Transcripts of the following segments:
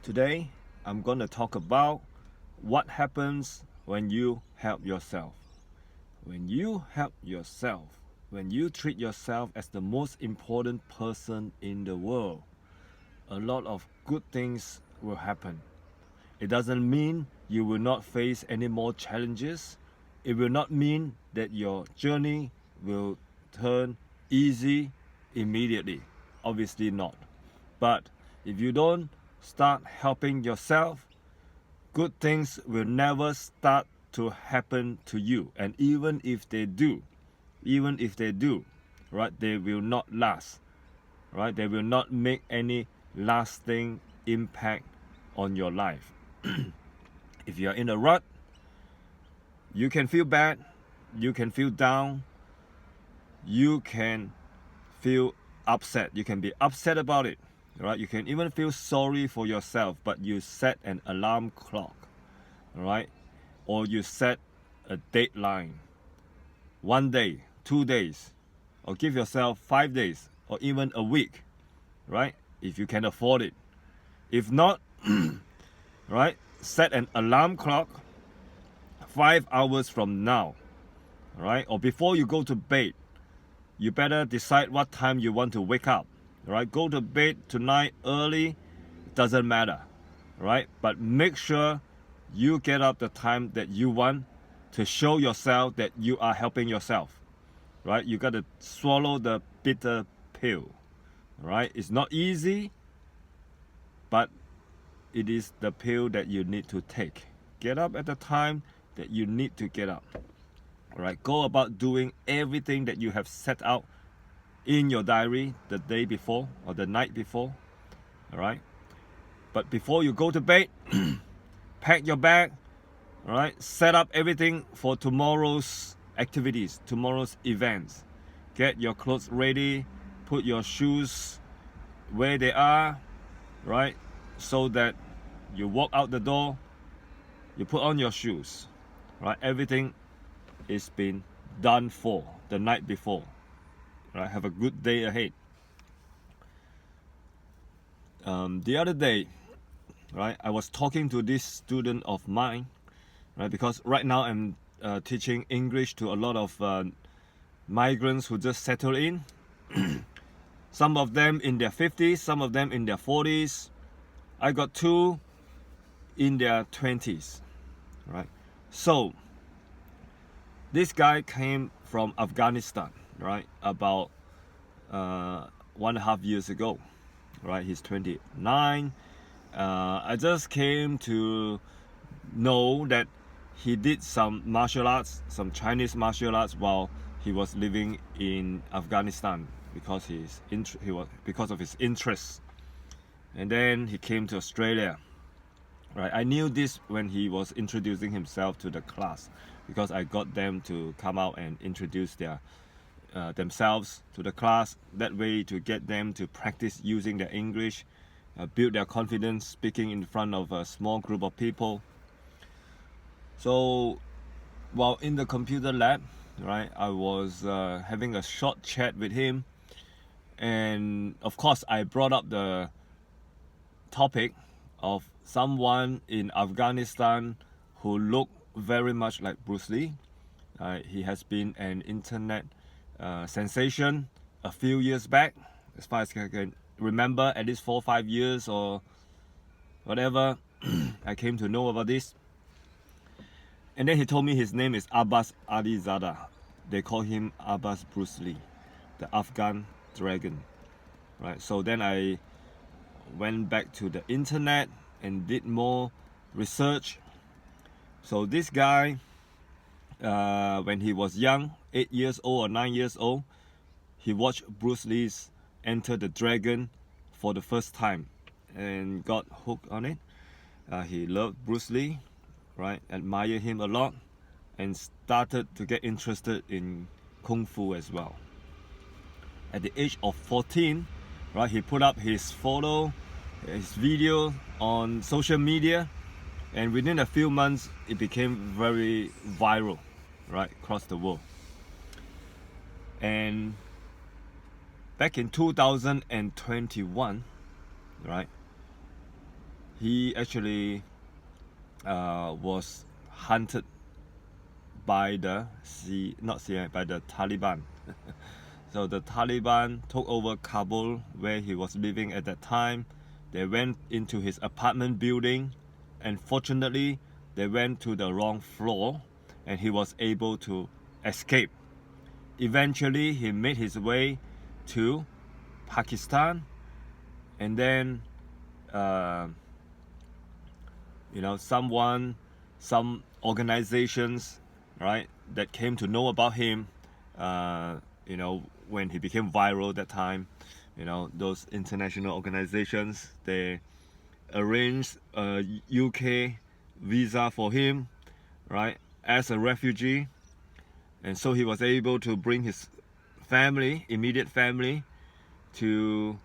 Today, I'm going to talk about what happens when you help yourself. When you help yourself, when you treat yourself as the most important person in the world, a lot of good things will happen. It doesn't mean you will not face any more challenges. It will not mean that your journey will turn easy immediately. Obviously not. But if you don't start helping yourself, good things will never start to happen to you. And even if they do, right, they will not last. Right? They will not make any lasting impact on your life. If you are in a rut, you can feel bad, you can feel down, you can feel upset. You can be upset about it, right? You can even feel sorry for yourself, but you set an alarm clock, right? Or you set a deadline. 1 day, 2 days, or give yourself 5 days, or even a week, right? If you can afford it. If not, right, set an alarm clock 5 hours from now, right? Or before you go to bed, you better decide what time you want to wake up, right? Go to bed tonight early, doesn't matter, right? But make sure you get up the time that you want to show yourself that you are helping yourself, right? You got to swallow the bitter pill, right? It's not easy, but it is the pill that you need to take. Get up at the time that you need to get up. All right, go about doing everything that you have set out in your diary the day before or the night before. All right, but before you go to bed, pack your bag. All right, set up everything for tomorrow's activities, tomorrow's events. Get your clothes ready, put your shoes where they are, right? So that you walk out the door, you put on your shoes, right? Everything is been done for the night before, right? Have a good day ahead. The other day, right, I was talking to this student of mine, right? Because right now I'm teaching English to a lot of migrants who just settled in. Some of them in their 50s, some of them in their 40s. I got two in their 20s, right? So this guy came from Afghanistan, right? About 1.5 years ago, right? He's 29. I just came to know that he did some martial arts, some Chinese martial arts while he was living in Afghanistan because because of his interests. And then he came to Australia, right? I knew this when he was introducing himself to the class because I got them to come out and introduce themselves to the class. That way to get them to practice using their English, build their confidence speaking in front of a small group of people. So while in the computer lab, right, I was having a short chat with him. And of course, I brought up the topic of someone in Afghanistan who looked very much like Bruce Lee. He has been an internet sensation a few years back, as far as I can remember, at least 4 or 5 years or whatever. I came to know about this. And then he told me his name is Abbas Alizada. They call him Abbas Bruce Lee, the Afghan dragon, right? So then I went back to the internet and did more research. So this guy, when he was young, 8 years old or 9 years old, he watched Bruce Lee's Enter the Dragon for the first time and got hooked on it. He loved Bruce Lee, right? Admired him a lot and started to get interested in Kung Fu as well. At the age of 14, right, he put up his photo, his video on social media, and within a few months it became very viral, right, across the world. And back in 2021, right, he actually was hunted by the by the Taliban. So the Taliban took over Kabul, where he was living at that time. They went into his apartment building, and fortunately they went to the wrong floor and he was able to escape. Eventually he made his way to Pakistan, and then some organizations, right, that came to know about him, when he became viral that time, those international organizations, they arranged a UK visa for him, right, as a refugee. And so he was able to bring his immediate family, to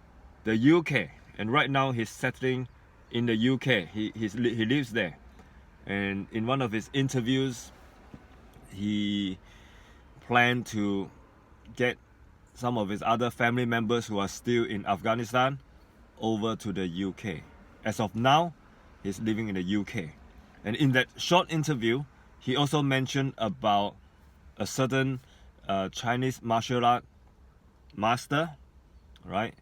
the UK. And right now he's settling in the UK. He lives there. And in one of his interviews, he planned to get some of his other family members who are still in Afghanistan over to the UK. As of now, he's living in the UK. And in that short interview, he also mentioned about a certain Chinese martial art master, right,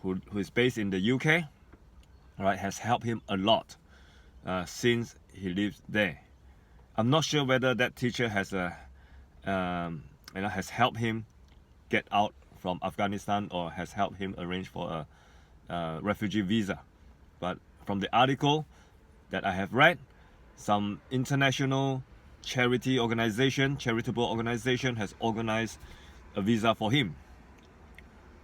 who is based in the UK, right, has helped him a lot since he lives there. I'm not sure whether that teacher has helped him get out from Afghanistan or has helped him arrange for a refugee visa. But from the article that I have read, some international charitable organization has organized a visa for him.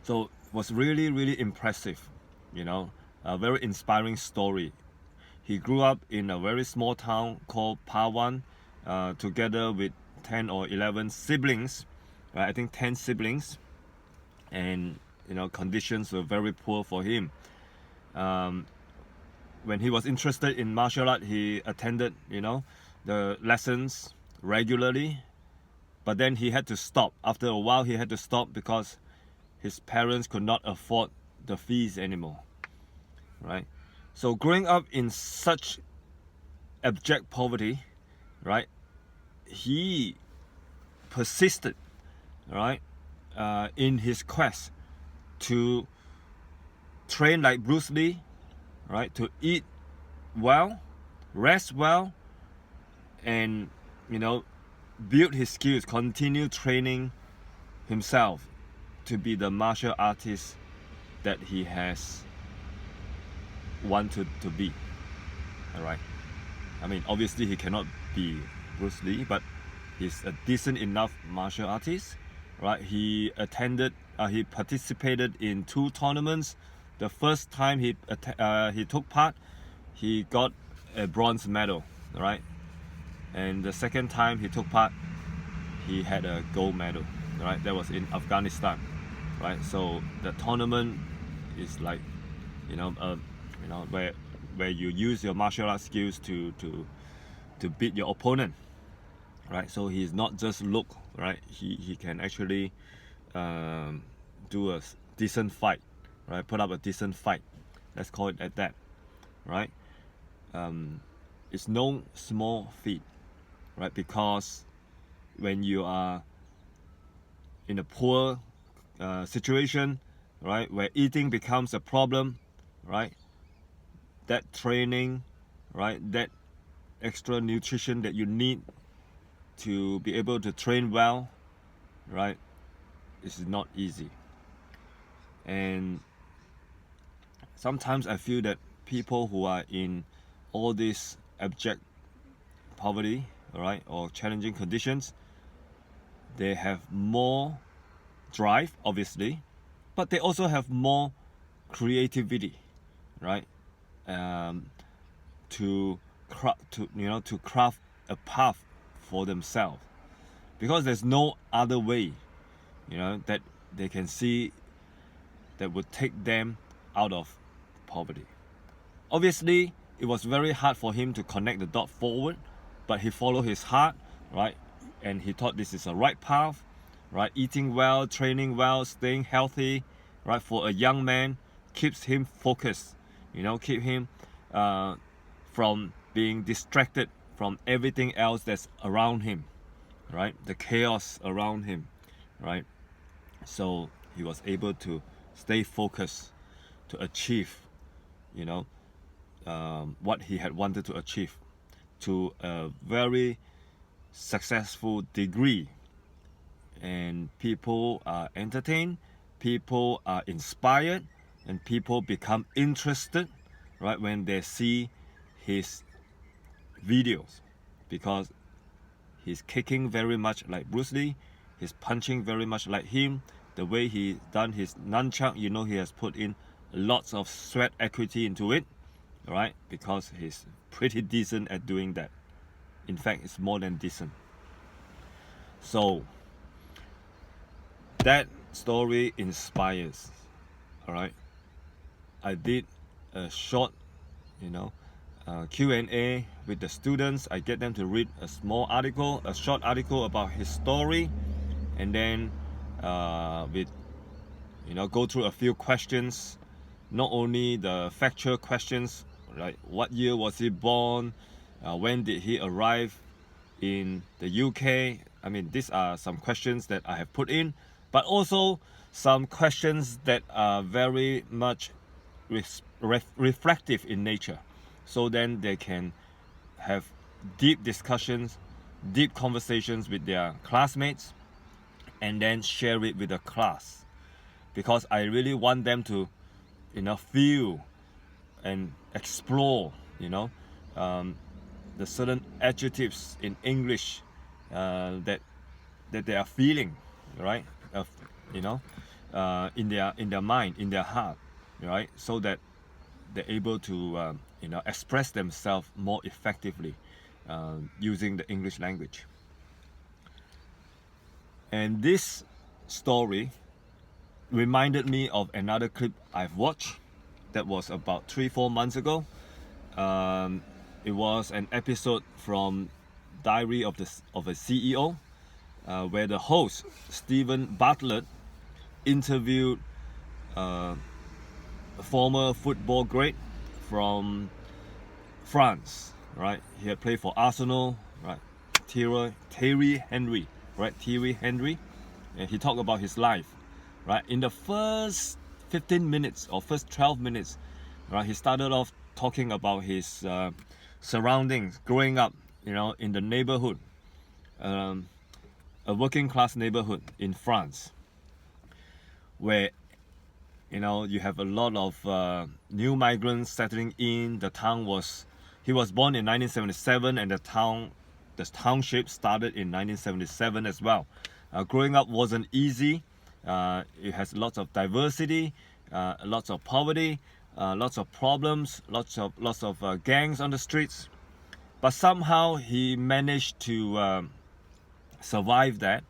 So it was really, really impressive, a very inspiring story. He grew up in a very small town called Pawan, together with 10 or 11 siblings, right? I think 10 siblings, and conditions were very poor for him. When he was interested in martial art, he attended the lessons regularly, but then he had to stop. After a while he had to stop because his parents could not afford the fees anymore, right? So growing up in such abject poverty, right, he persisted, right, in his quest to train like Bruce Lee, right, to eat well, rest well, and build his skills, continue training himself to be the martial artist that he has wanted to be. All right, I mean, obviously he cannot be Bruce Lee, but he's a decent enough martial artist, right? He participated in 2 tournaments. The first time he took part, he got a bronze medal, right? And the second time he took part, he had a gold medal, right? That was in Afghanistan, right? So the tournament is like, where you use your martial arts skills to beat your opponent, right? So he's not just look, right? He can actually do a decent fight, right? Put up a decent fight. Let's call it at that, right? It's no small feat, right? Because when you are in a poor situation, right, where eating becomes a problem, right, that training, right, that extra nutrition that you need to be able to train well, right, is not easy. And sometimes I feel that people who are in all this abject poverty, right, or challenging conditions, they have more drive, obviously, but they also have more creativity, right, to craft a path for themselves, because there's no other way, that they can see that would take them out of poverty. Obviously, it was very hard for him to connect the dot forward, but he followed his heart, right, and he thought this is a right path, right? Eating well, training well, staying healthy, right, for a young man keeps him focused keep him from being distracted from everything else that's around him, right? The chaos around him, right? So he was able to stay focused to achieve, what he had wanted to achieve to a very successful degree. And people are entertained, people are inspired, and people become interested, right, when they see his videos, because he's kicking very much like Bruce Lee, he's punching very much like him. The way he done his nunchuck, he has put in lots of sweat equity into it, right? Because he's pretty decent at doing that. In fact, it's more than decent. So that story inspires. All right, I did a short, Q&A with the students. I get them to read a short article about his story, and then go through a few questions. Not only the factual questions, like what year was he born, when did he arrive in the UK. I mean, these are some questions that I have put in, but also some questions that are very much reflective in nature. So then they can have deep discussions, deep conversations with their classmates, and then share it with the class. Because I really want them to, feel and explore, the certain adjectives in English that they are feeling, right? In their mind, in their heart, right? So that they're able to express themselves more effectively using the English language. And this story reminded me of another clip I've watched that was about 3-4 months ago. It was an episode from Diary of a CEO, where the host, Stephen Bartlett, interviewed a former football great from France, right? He had played for Arsenal, right? Thierry Henry, right? Thierry Henry. And he talked about his life, right? In the first 15 minutes or first 12 minutes, right? He started off talking about his surroundings, growing up, in the neighborhood, a working class neighborhood in France, where you have a lot of new migrants settling in. He was born in 1977, and the township started in 1977 as well. Growing up wasn't easy. It has lots of diversity, lots of poverty, lots of problems, lots of gangs on the streets. But somehow he managed to survive that,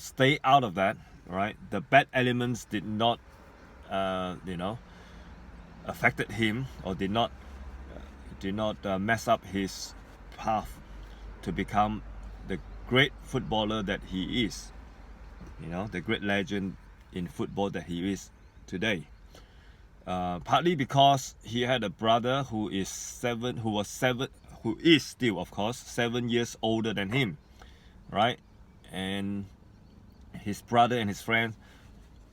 stay out of that, right? The bad elements did not, affected him, or did not mess up his path to become the great footballer that he is. The great legend in football that he is today. Partly because he had a brother who is still, of course, 7 years older than him, right? And his brother and his friends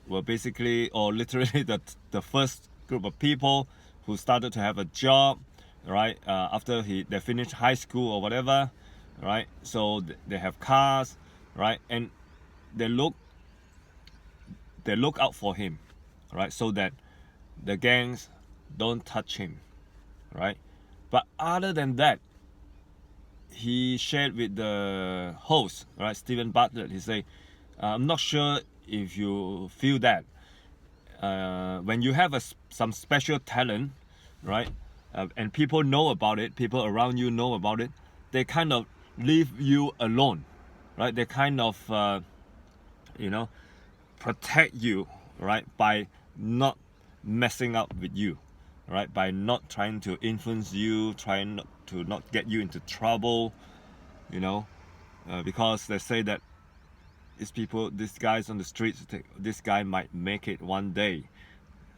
were basically, or literally, the first group of people who started to have a job, right? After they finished high school or whatever, right? So they have cars, right? And they look out for him, right? So that the gangs don't touch him, right? But other than that, he shared with the host, right, Stephen Bartlett. He said, I'm not sure if you feel that when you have some special talent, right, and people know about it, people around you know about it, they kind of leave you alone, right? They kind of protect you, right, by not messing up with you, right, by not trying to influence you, trying to not get you into trouble, because they say that these guys on the streets, this guy might make it one day.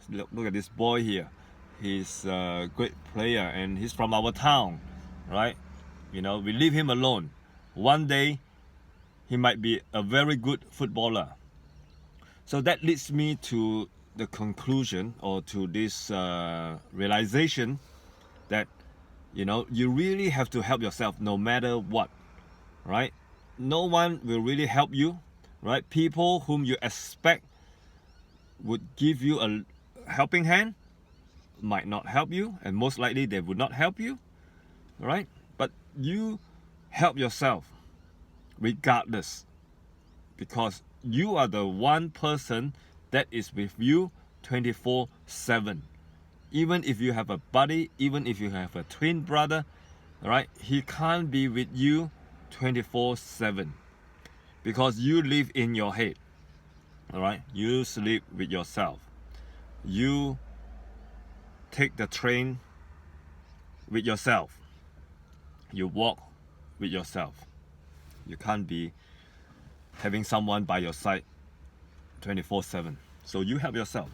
Look at this boy here. he's a great player and he's from our town, right? You know, we leave him alone. One day, he might be a very good footballer. So that leads me to the conclusion, or to this realization that, you know, you really have to help yourself no matter what, right? No one will really help you, right? People whom you expect would give you a helping hand might not help you, and most likely they would not help you, right? But you help yourself regardless, because you are the one person that is with you 24/7. Even if you have a buddy, even if you have a twin brother, right, he can't be with you 24/7 because you live in your head. All right, you sleep with yourself. You take the train with yourself. You walk with yourself. You can't be having someone by your side 24/7. So you help yourself.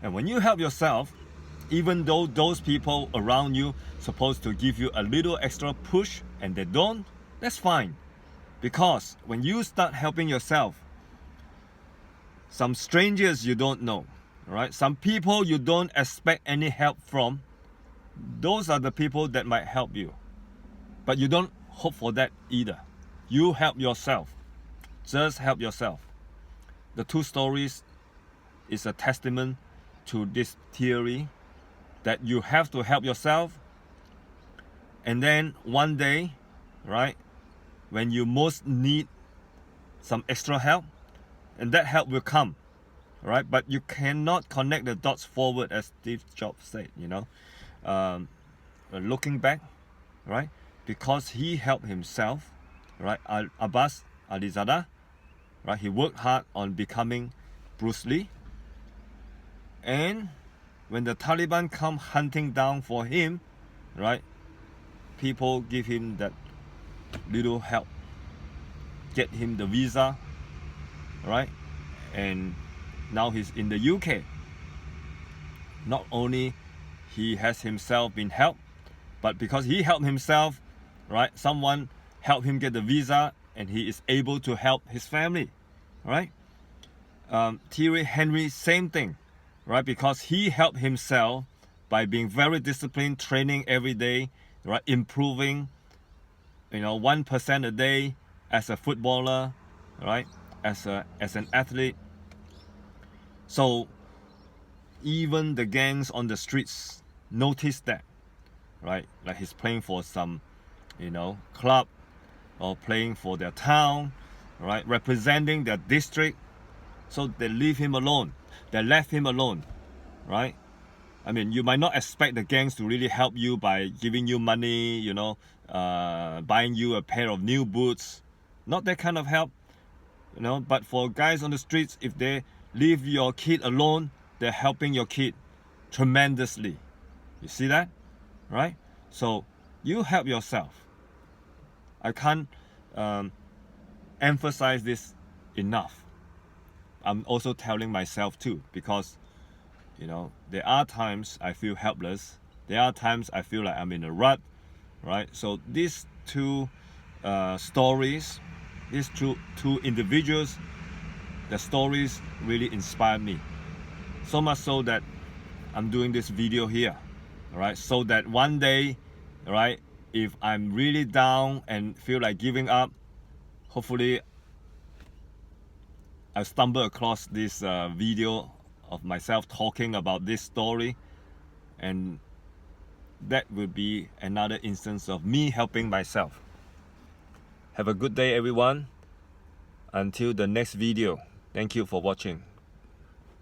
And when you help yourself, even though those people around you supposed to give you a little extra push and they don't, that's fine. Because when you start helping yourself, some strangers you don't know, right? Some people you don't expect any help from, those are the people that might help you. But you don't hope for that either. You help yourself. Just help yourself. The two stories is a testament to this theory that you have to help yourself, and then one day, right, when you most need some extra help, and that help will come, right? But you cannot connect the dots forward, as Steve Jobs said, you know, looking back, right? Because he helped himself, right? Abbas, right? He worked hard on becoming Bruce Lee, and when the Taliban come hunting down for him, right, people give him that little help, get him the visa, right? And now he's in the UK. Not only he has himself been helped, but because he helped himself, right, someone helped him get the visa, and he is able to help his family, right? Thierry Henry, same thing, right? Because he helped himself by being very disciplined, training every day, right? Improving, 1% a day as a footballer, right? As an athlete. So even the gangs on the streets notice that, right? Like he's playing for some, club, or playing for their town, right? Representing their district. So they leave him alone. They left him alone, right? I mean, you might not expect the gangs to really help you by giving you money, buying you a pair of new boots. Not that kind of help, But for guys on the streets, if they leave your kid alone, they're helping your kid tremendously. You see that, right? So you help yourself. I can't emphasize this enough. I'm also telling myself too, because there are times I feel helpless. There are times I feel like I'm in a rut, right? So these two stories, these two individuals, the stories really inspired me. So much so that I'm doing this video here, right? So that one day, right, if I'm really down and feel like giving up, hopefully I stumble across this video of myself talking about this story, and that will be another instance of me helping myself. Have a good day, everyone. Until the next video. Thank you for watching.